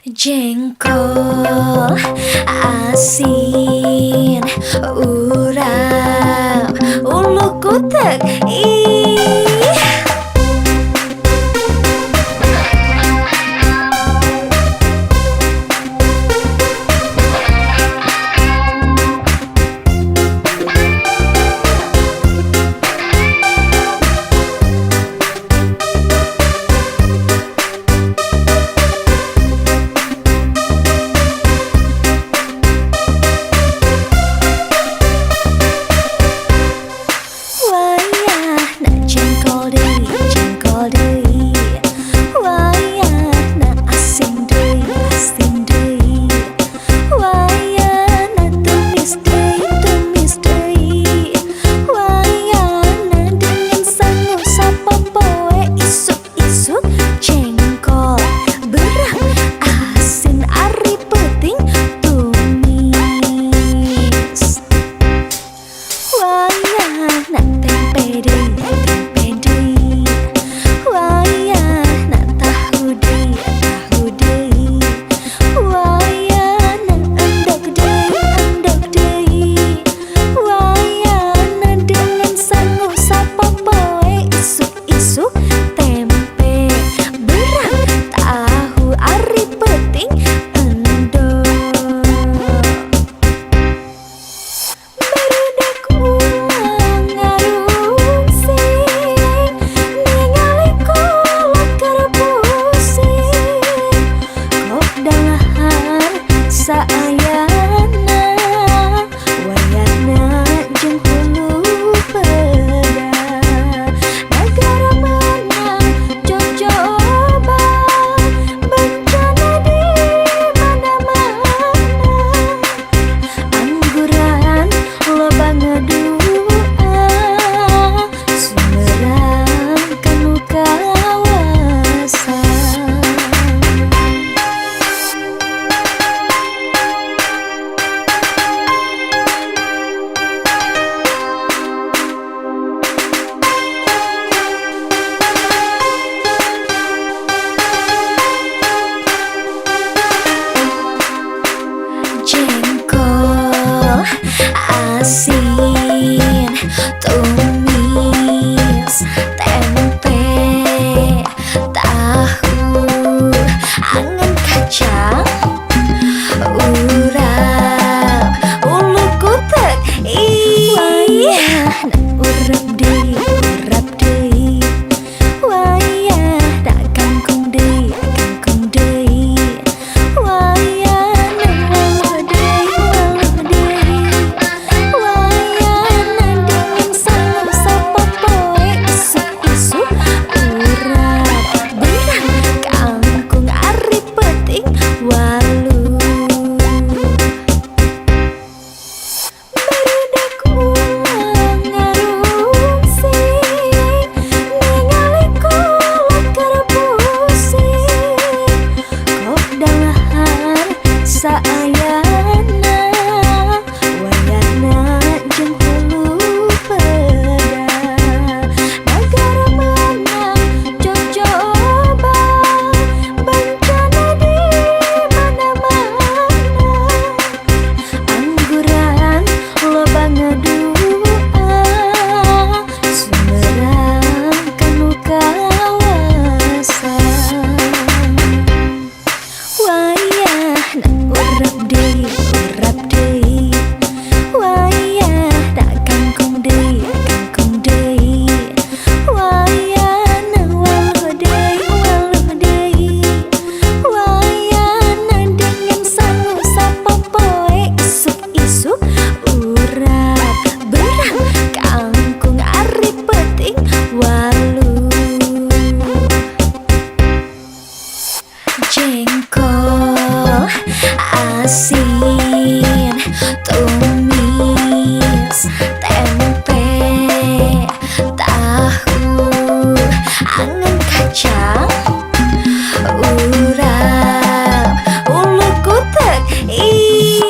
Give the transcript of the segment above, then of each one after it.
Jengkol, asin, urap, ulu kutek, ih. Asin, tumis, tempe, tahu, angan kacang, urap, ulu kutek, ih. Urap deui, wayah dak kangkung deui, wayah waluh deui. Jengkol, asin, tumis, tempe, tahu, angan kacang, urap, ulu kutek, ih.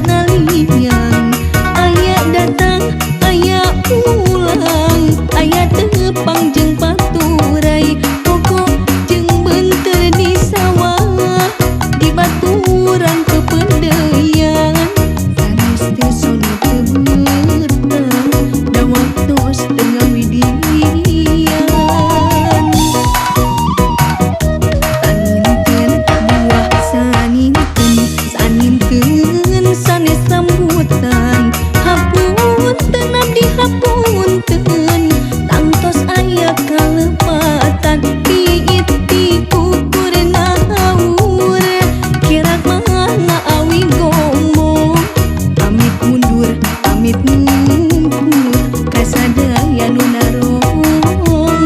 nalian. Aya datang aya pulang, aya tepang jeung paturai, pokok jeung benter di sawah, di baturan kepedean. Sanes teu sono teu betah, da waktos teu ngawidian. Saninten buah saninten, saninten sanes sambutan. Hapunten abdi hapunten, tangtos aya kalepatan. Tiit ti kukur nahaur, kirak mana awi ngomong. Pamit mundur pamit ngumpul, kasadaya nu narongtong.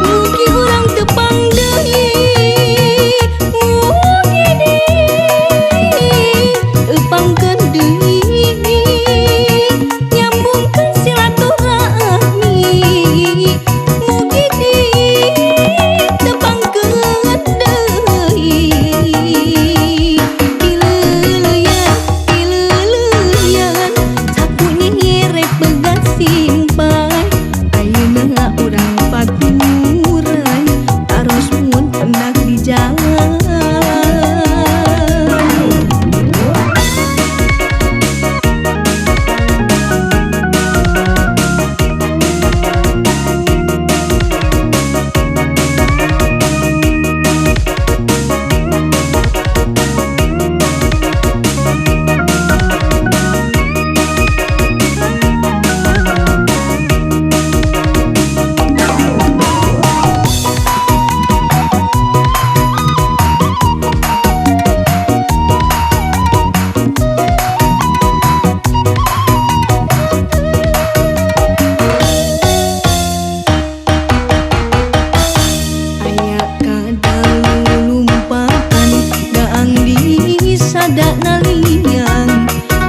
Mugi urang tepang deui, mugi deui tepangkeun deui, nyambungkeun silaturahmi. Mugi deui tepangkeun deui, ileuleyan sakunyih rek begas simpai. Ayeuna urang paturai, taros mun pendak di jalan. Aya kadalu lumpaan, daang di sada nalian.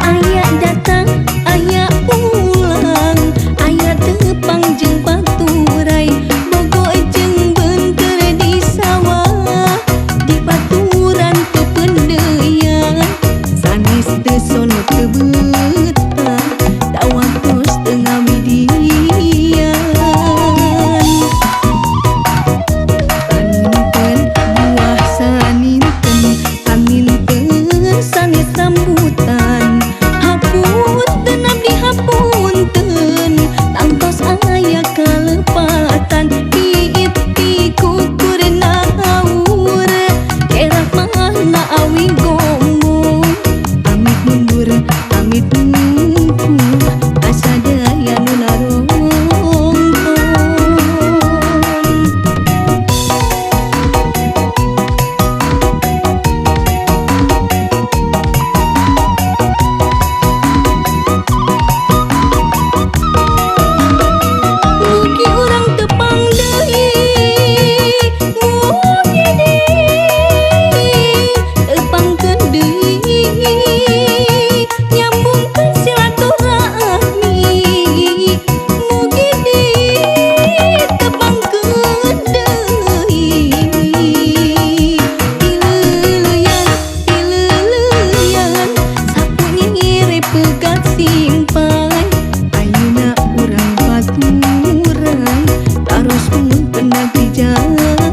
Aya datang aya pulang, aya tepang jeung paturai, bogoh jeung benter di sawah, di baturan kepedean. Sanes teu sono teu betah, da waktos teu ngawidian. Saninten buah saninten, saninten sanes sambutan. Hapunten abdi hapunten, tangtos aya kalepatan. Tiit ti kukur nahaur, kerak mana awi ngomong. Pamit mundur pamit ngumpul, kasadaya nu narongtong. Mugi urang tepang deui, mugi deui tepangkeun deui, nyambungkeun silaturahmi. Mugi deui tepangkeun deui, ileuleyan sakunyih rek begas simpai. Ayeuna urang paturai, taros mun pendak di jalan.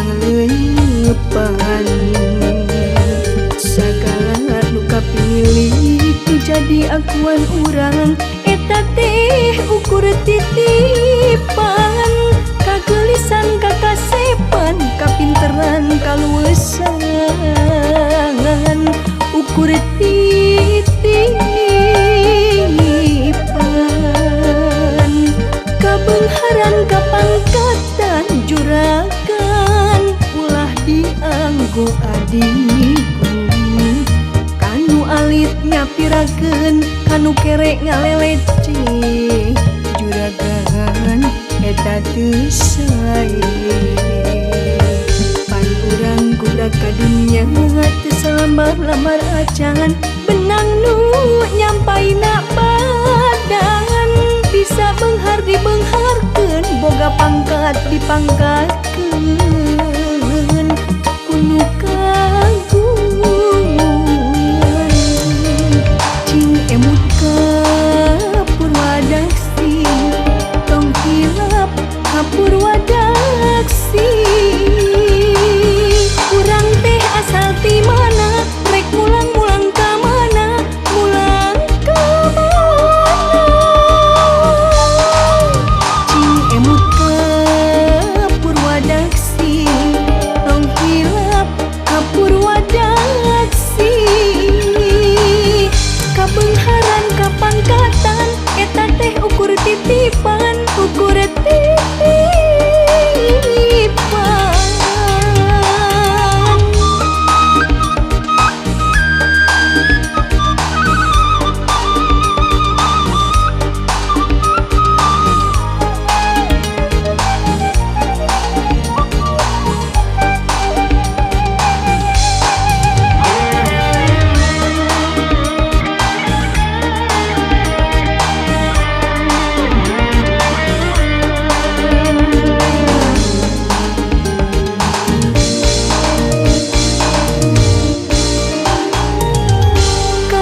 urang leupan sagala nu kapilih tu jadi akuan urang eta teh ukur titipan kagelisan kakasepan kapinteran kaluesan ukur titipan kabengharan kapangkatan juragan ulah dianggo adikku kanu alit nyapirakeun kanu kerek ngalelece juragan eta teu sae pan urang budak ka dunya teu salamar-lamar acan benang nu nyampaina badan bisa beunghar dibeungharkeun boga pangkat dipangkatkeun kunu kagungan cing emut ka purwadaksi tong hilap ka purwadaksi urang teh asal ti mana rek mulang-mulang ka mana mulang ka mana cing emut ka purwadaksi tong hilap ka purwadaksi kabeungharan kapangkatan eta teh ukur titipan ukur titipan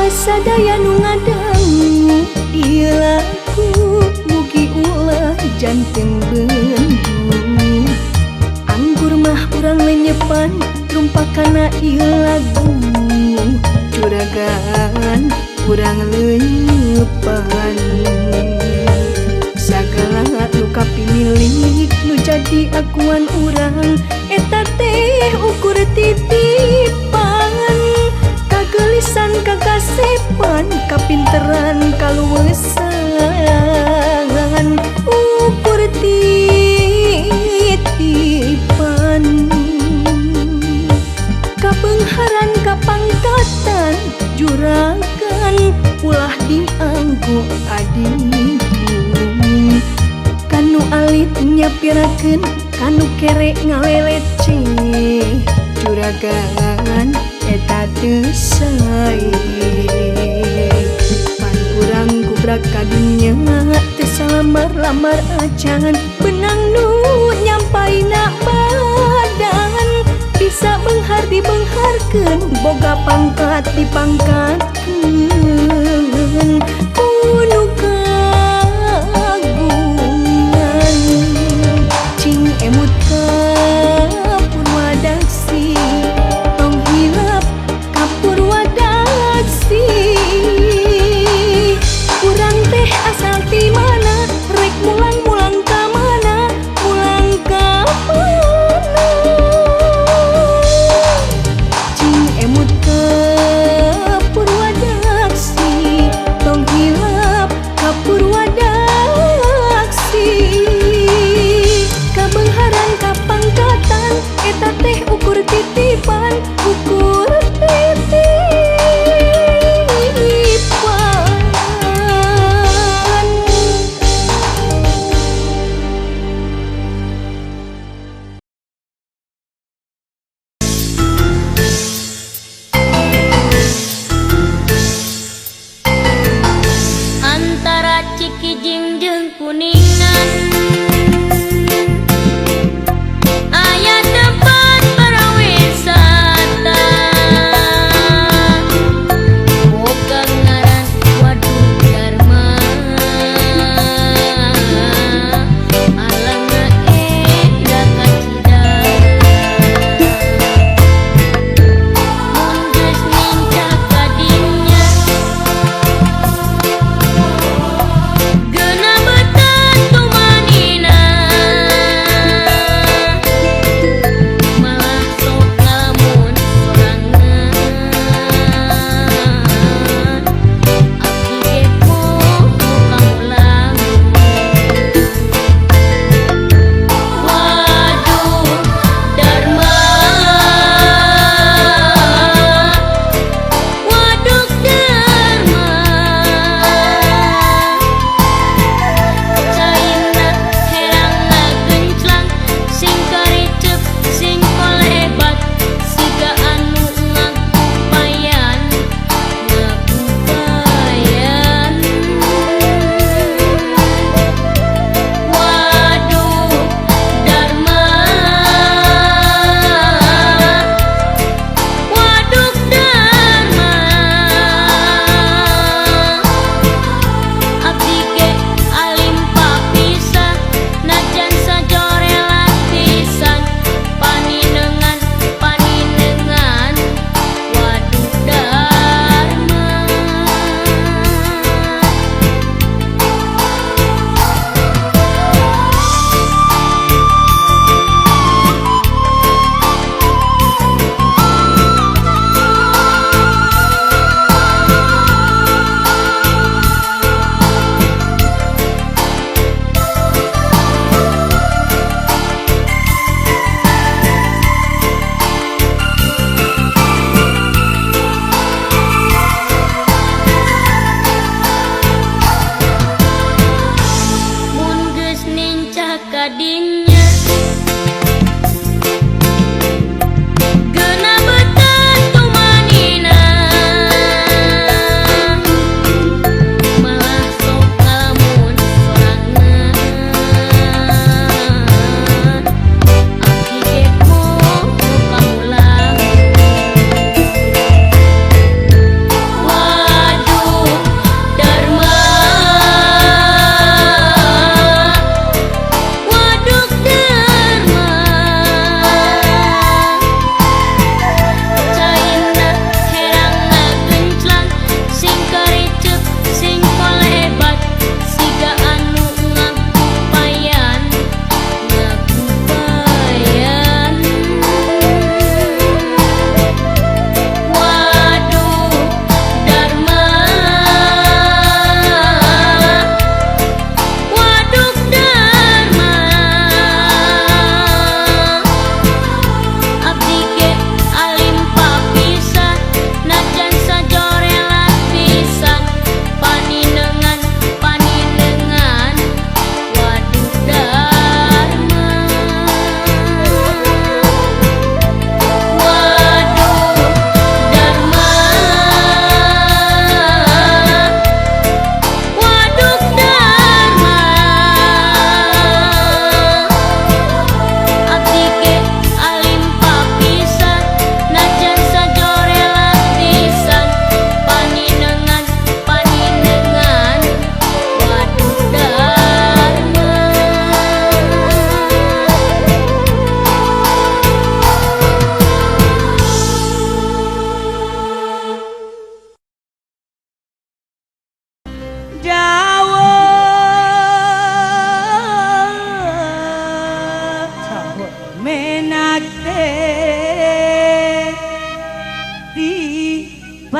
sadaya nu ngadangu ieu lagu mugi ulah janten bendu anggur mah urang lenyepan rumpakana ieu lagu juragan urang leupan sagala nu kapilih nu jadi akuan urang eta teh ukur titipan kagelisan kakasepan kapinteran kaluesan ukur titipan kabeungharan kapangkatan juragan ulah dianggo adikku kanu alit nyapirakeun kanu kerek ngalelece juragan eta teu sae pan urang gubrak ka dunya teu salamar-lamar acan benang nu nyampaina badan bisa beunghar dibeungharkeun boga pangkat dipangkatkeun kunu kagungan cing emut ka purwadaksi tong hilap ka purwadaksi urang teh asal ti mana rek mulang-mulang ka mana mulang ka mana cing emut ka purwadaksi tong hilap ka purwadaksi kabeungharan kapangkatan eta teh ukur titipan ukur titipan antara Cikijing jeung Kuningan aya tempat parawis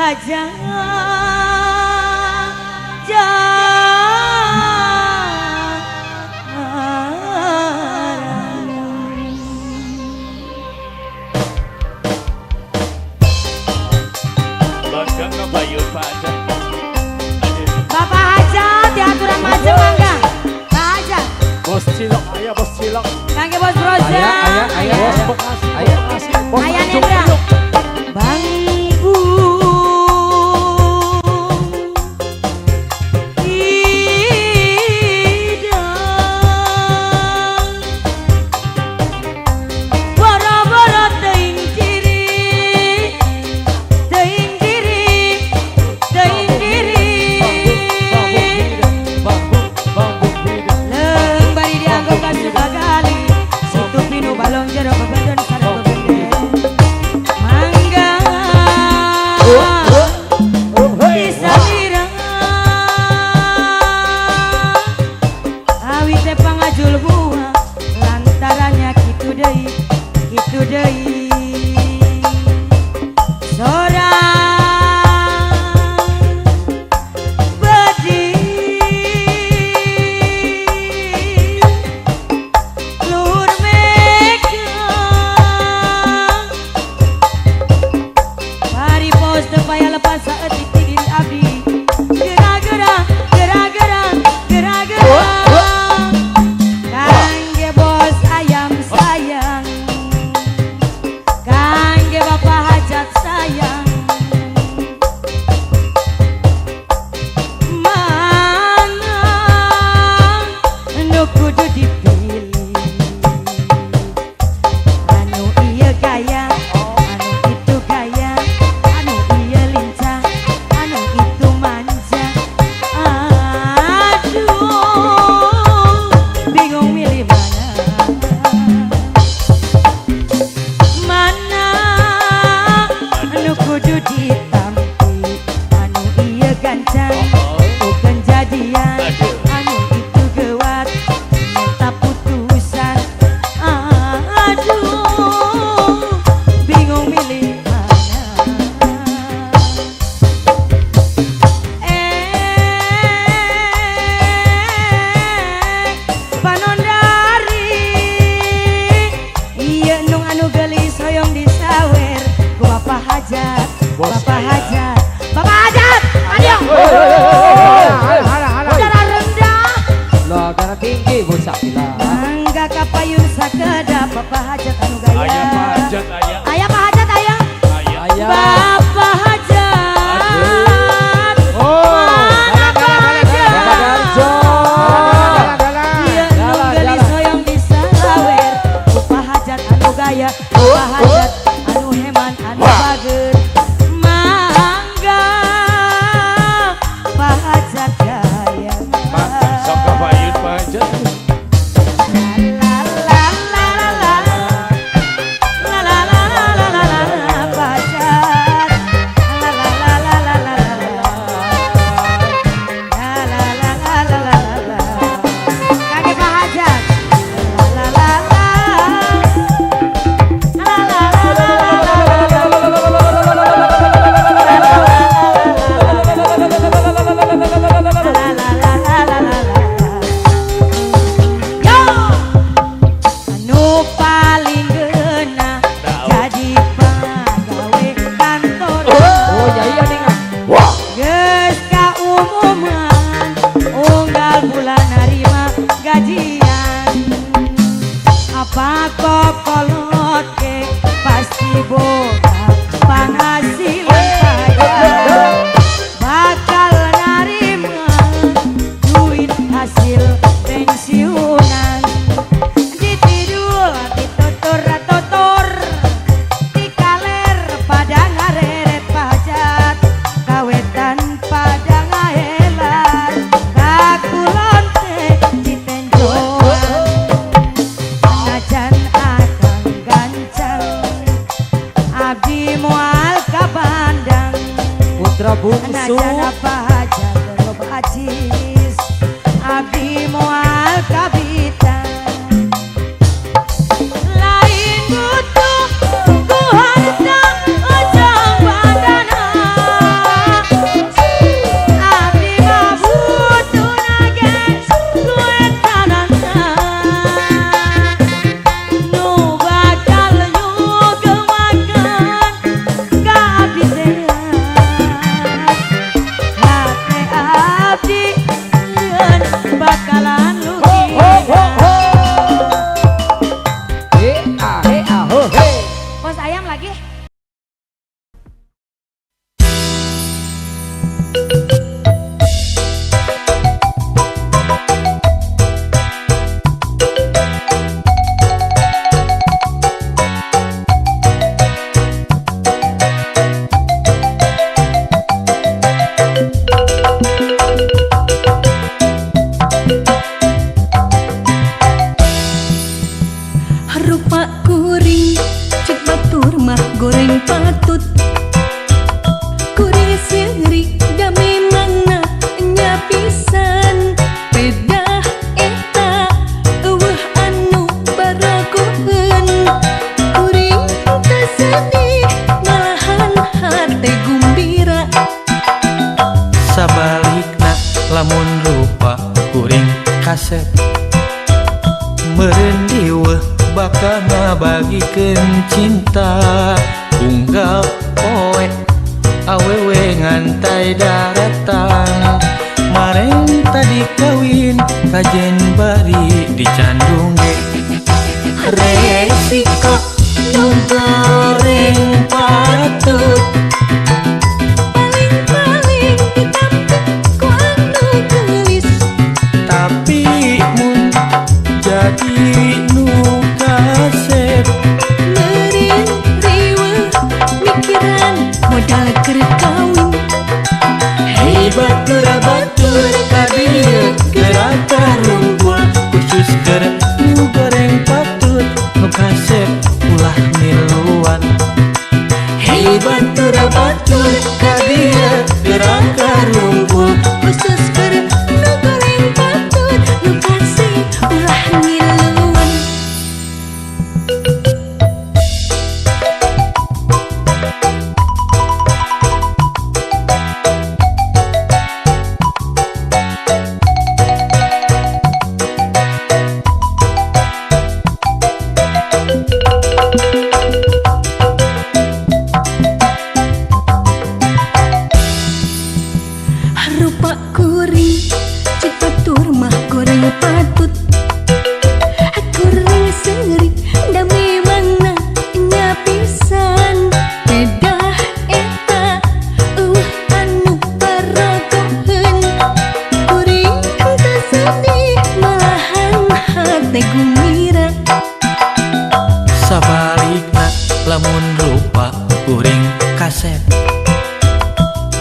Bapak Hajat diaturan macam mangga. Pak Hajat. Bos cilok, ayah bos cilok. Kangge bos Broza. Bos Bekasi, bos Ayah Tanjung Nendra. Priok. Bang Bu. Lain butuh ku harta ujang badana. lagi. Rupa kuring cek batur mah goreng patut kuring seri da memangna nya pisan pedah eta eueuh anu baragoheun kuring teu sedih malahan hate gumbira sabalikna lamun rupa kuring kaset meureun dieueuh bakal ngabagikeun cinta unggal poe awewe ngantai daratang mareng tadi kawin kajen bari dicandung ge resiko nu goreng patut paling-paling ditampik ku anu geulis tapi mun jadi nu kasep meureun riweuh mikiran modal keur kawin hebat batur kadieu geraka rumpul khusus keur nu goreng patut nu kasep ulah miluan hebat batur kadieu geraka rumpul khusus keur nu goreng patut nu kasih ulah ngiluan. Rupa kuring cek batur mah goreng patut kuring seri da memangna nya pisan pedah eta eueuh anu baragoheun kuring teu sedih malahan hate gumbira sabalikna lamun rupa kuring kasep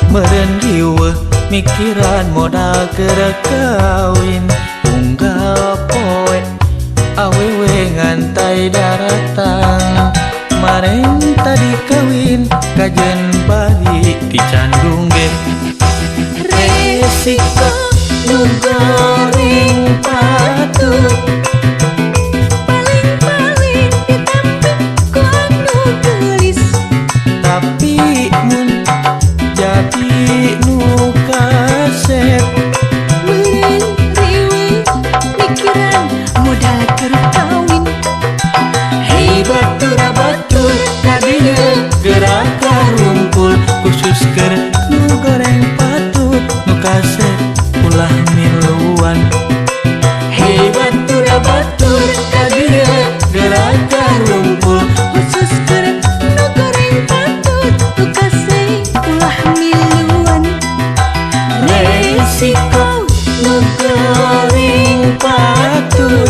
meureun riweuh mikiran modal keur kawin unggal poe awewe ngantai daratang mareng tadi kawin kajen bari dicandung ge resiko nu goreng patut paling-paling ditampik ku anu geulis tapi mun jadi nu kasep meureun riweuh mikiran modal keur kawin hebat batur kadieu geraka rumpul khusus keur nu goreng patut nu kasep ulah miluan hebat batur kadieu geraka rumpul khusus keur nu goreng patut nu kasih ulah miluan resiko nu goreng patut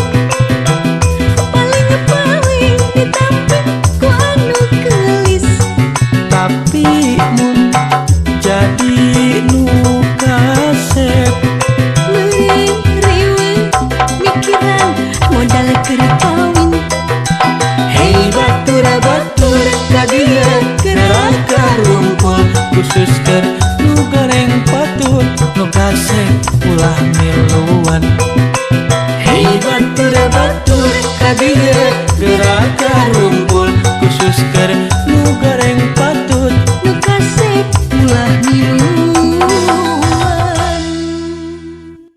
paling-paling ditampik ku anu geulis tapi mun jadi nu kasep meureun riweuh mikiran modal keur kawin hebat batur kadieu geraka rumpul khusus keur nu goreng patut nu kasep ulah miluan hebat batur kadieu geraka